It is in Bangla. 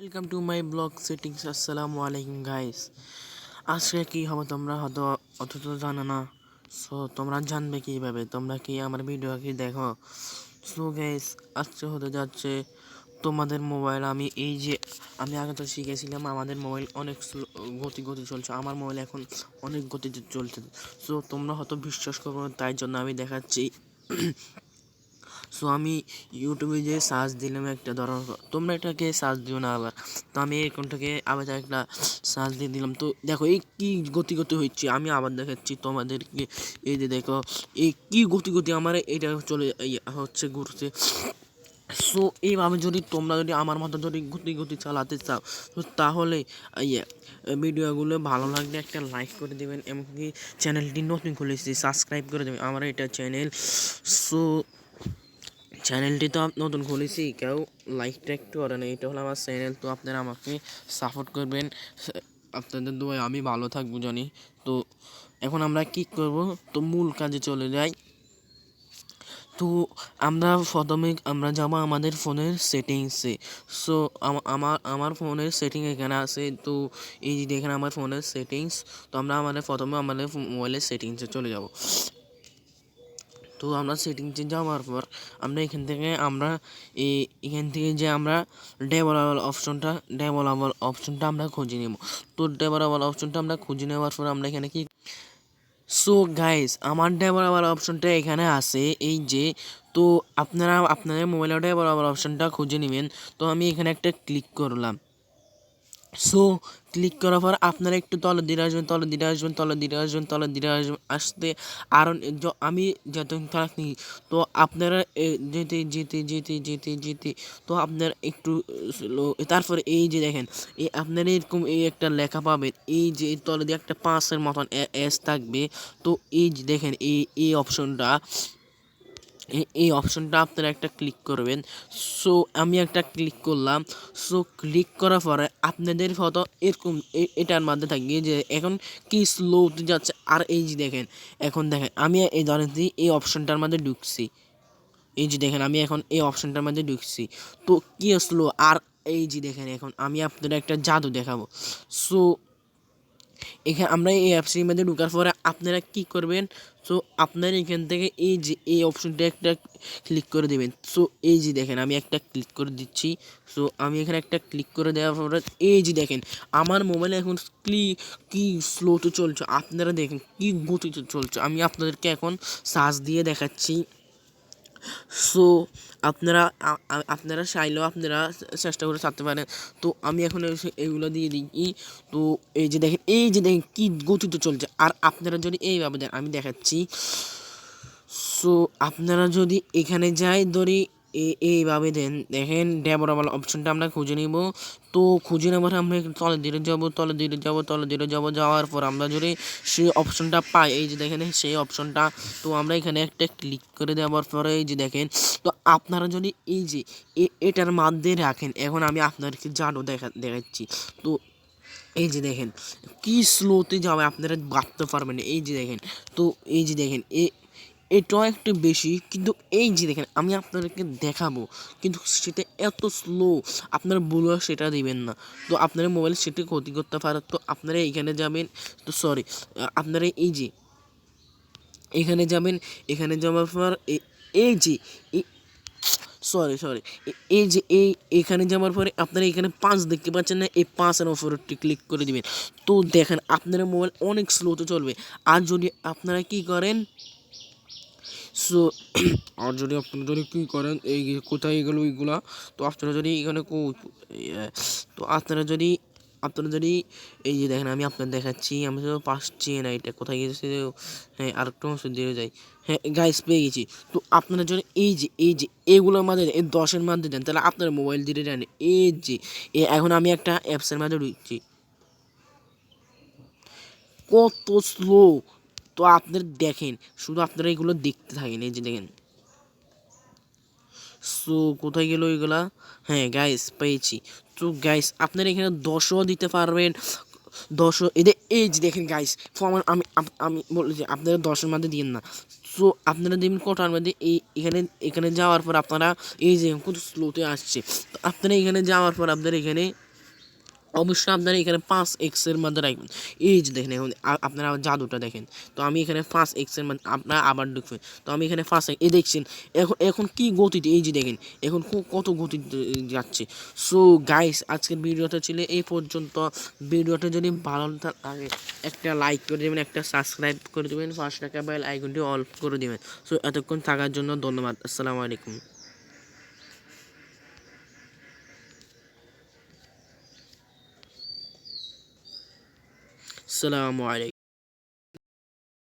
Welcome to my blog settings. আসসালামু আলাইকুম গাইস। আজকে কি হবে তোমরা হয়তো অত জানো না। সো তোমরা জানবে কীভাবে, তোমরা কি আমার ভিডিও কি দেখো। সো গাইস, আজকে হতে যাচ্ছে তোমাদের মোবাইল। আমি আগে তো শিখেছিলাম আমাদের মোবাইল অনেক গতি চলছে, আমার মোবাইল এখন অনেক গতিতে চলছে। সো তোমরা হয়তো বিশ্বাস করবো না, তাই জন্য আমি দেখাচ্ছি। সো আমি ইউটিউবে যে সার্চ দিলাম একটা, ধরো তোমরা এটাকে সার্চ দিও না আবার। তো আমি এখানটাকে আবার একটা সার্চ দিয়ে দিলাম। তো দেখো এই কী গতি হচ্ছে, আমি আবার দেখাচ্ছি তোমাদেরকে। এই যে দেখো এই কী গতি আমার এটা চলে হচ্ছে ঘুরছে। সো এইভাবে তোমরা যদি আমার মতো যদি গতি চালাতে চাও, তো তাহলে ভিডিওগুলো ভালো লাগলে একটা লাইক করে দেবেন, এমনকি চ্যানেলটি নতুন খুলেছি সাবস্ক্রাইব করে দেবেন আমার এটা চ্যানেল। সো চ্যানেলটি তো নতুন খুলেছি, কেউ লাইকটা একটু করে না, এটা হলো আমার চ্যানেল। তো আপনারা আমাকে সাপোর্ট করবেন, আপনাদের দোয়ায় আমি ভালো থাকবো জানি। তো এখন আমরা কি করব, তো মূল কাজে চলে যাই। তো আমরা যাবো আমাদের ফোনের সেটিংসে। সো আমার ফোনের সেটিং এখানে আছে। তো এই যে দেখেন আমার ফোনের সেটিংস। তো আমরা প্রথমে আমাদের মোবাইলের সেটিংসে চলে যাব। তো আমরা সেটিংসে যাওয়ার পর আমরা এখান থেকে যে আমরা ডেভেলপার অপশনটা আমরা খুঁজে নেব। তো ডেভেলপার অপশনটা আমরা খুঁজে নেওয়ার পর আমরা এখানে কি, সো গাইস আমার ডেভেলপার অপশনটা এখানে আছে এই যে। তো আপনারা আপনাদের মোবাইলে ডেভেলপার অপশনটা খুঁজে নেবেন। তো আমি এখানে একটা ক্লিক করলাম। সো ক্লিক করার পর আপনারা একটু তলে দিকে আসবেন আসতে। আর আমি যত থাকি, তো আপনারা যেতে তো আপনার একটু স্লো। তারপরে এই যে দেখেন, আপনারা এরকম এই একটা লেখা পাবেন, এই যে তলে দিয়ে একটা 5-এর মতন এস থাকবে। তো এই যে দেখেন এই অপশনটা, এই অপশনটা আপনারা একটা ক্লিক করবেন। সো আমি একটা ক্লিক করলাম। সো ক্লিক করার পরে আপনাদের ফটো এরকম এটার মধ্যে থাকবে যে এখন কি স্লোতে যাচ্ছে। আর এই যে দেখেন, এখন দেখেন আমি এই ধরেন এই অপশনটার মধ্যে ঢুকছি। এই যে দেখেন আমি এখন এই অপশনটার মধ্যে ঢুকছি। তো কি স্লো। আর এই যে দেখেন এখন আমি আপনাদের একটা জাদু দেখাবো। সো এখানে আমরা এই অ্যাপসের মধ্যে ঢোকার পরে আপনারা কি করবেন, সো আপনারা এখান থেকে এই যে এই অপশনটা একটা ক্লিক করে দেবেন। সো এই যে দেখেন আমি একটা ক্লিক করে দিচ্ছি। সো আমি এখানে একটা ক্লিক করে দেওয়ার পরে এই যে দেখেন আমার মোবাইলে এখন কি স্লোতে চলছে, আপনারা দেখেন কি গতিতে চলছে। আমি আপনাদেরকে এখন সার্চ দিয়ে দেখাচ্ছি। সো আপনারা আপনারা চাইলেও আপনারা চেষ্টা করে থাকতে পারেন। তো আমি এখন এগুলো দিয়ে দিই। তো এই যে দেখেন কি গতিতে চলছে। আর আপনারা যদি এইভাবে দেন, আমি দেখাচ্ছি। সো আপনারা যদি এখানে যাই ধরি এইভাবে দেন, দেখেন ডেভেলপার অপশনটা আমরা খুঁজে নিব। তো খুঁজে নেবার আমরা তলে দিকে যাব যাওয়ার পর আমরা যদি সেই অপশনটা পাই, এই যে দেখেন সেই অপশনটা, তো আমরা এখানে একটা ক্লিক করে দেওয়ার পরে এই যে দেখেন। তো আপনারা যদি এই যে এটার মধ্যে রাখেন, এখন আমি আপনাদেরকে জানো দেখাচ্ছি। তো এই যে দেখেন কি স্লোতে যাবে, আপনারা ভাবতে পারবেন। এই যে দেখেন, তো এই যে দেখেন এটাও একটু বেশি, কিন্তু এই যে দেখেন আমি আপনাদেরকে দেখাবো, কিন্তু সেটা এত স্লো আপনারা বলে সেটা দিবেন না। তো আপনারা মোবাইল সেটা ক্ষতি করতে পারে। তো আপনারা এইখানে যাবেন। তো সরি, আপনারা এই যে এখানে যাবেন, এখানে যাওয়ার পর এই যে সরি এই যে এখানে যাওয়ার পরে আপনারা এখানে 5 দেখতে পাচ্ছেন না, এই 5-এর উপরে ক্লিক করে দিবেন। তো দেখেন আপনার মোবাইল অনেক স্লোতে চলবে। আর যদি আপনারা কি করেন, সো আর যদি আপনারা কী করেন, এই কোথায় গেল এইগুলা। তো আপনারা যদি এখানে তো আপনারা যদি এই যে দেখেন আমি আপনার দেখাচ্ছি, আমি তো পাচ্ছি না এটা কোথায় গেছে। হ্যাঁ, আর একটু দিয়ে যাই। হ্যাঁ গাইস, পেয়ে গেছি। তো আপনারা যদি এই যে এগুলোর মাঝে এই 10-এর মধ্যে দেন, তাহলে আপনার মোবাইল দিয়ে দেন। এই যে এখন আমি একটা অ্যাপসের মাঝে ঢুকছি, কত স্লো। তো আপনারা দেখেন, শুধু আপনারা এগুলো দেখতে থাকেন। এই যে দেখেন, সো কোথায় গেল এগুলা। হ্যাঁ গাইস, পেয়েছি। তো গাইস আপনারা এখানে 10ও দিতে পারবেন, 10ও এদের এই যে দেখেন গাইস ফর্মাল। আমি বলি যে আপনারা 10-এর মধ্যে দিন না। সো আপনারা দেবেন কোটার মধ্যে। এখানে যাওয়ার পর আপনারা এই যে কত স্লোতে আসছে। তো আপনারা এখানে যাওয়ার পর আপনারা এখানে অবশ্যই আপনারা এখানে 5x এর মধ্যে রাখবেন। এই যে দেখেন এখন আপনারা আবার জাদুটা দেখেন। তো আমি এখানে 5x এর মধ্যে আপনারা আবার ঢুকবেন। তো আমি এখানে 5 এই দেখছেন এখন এখন কি গতিতে এই যে দেখেন এখন কত গতিতে যাচ্ছে। সো গাইস আজকের ভিডিওটা ছিল এই পর্যন্ত। ভিডিওটা যদি ভালো লাগে একটা লাইক করে দেবেন, একটা সাবস্ক্রাইব করে দেবেন, 5 টাকা বেল আইকনটি অল করে দেবেন। সো এতক্ষণ থাকার জন্য ধন্যবাদ। আসসালামু আলাইকুম। আসসালামু আলাইকুম।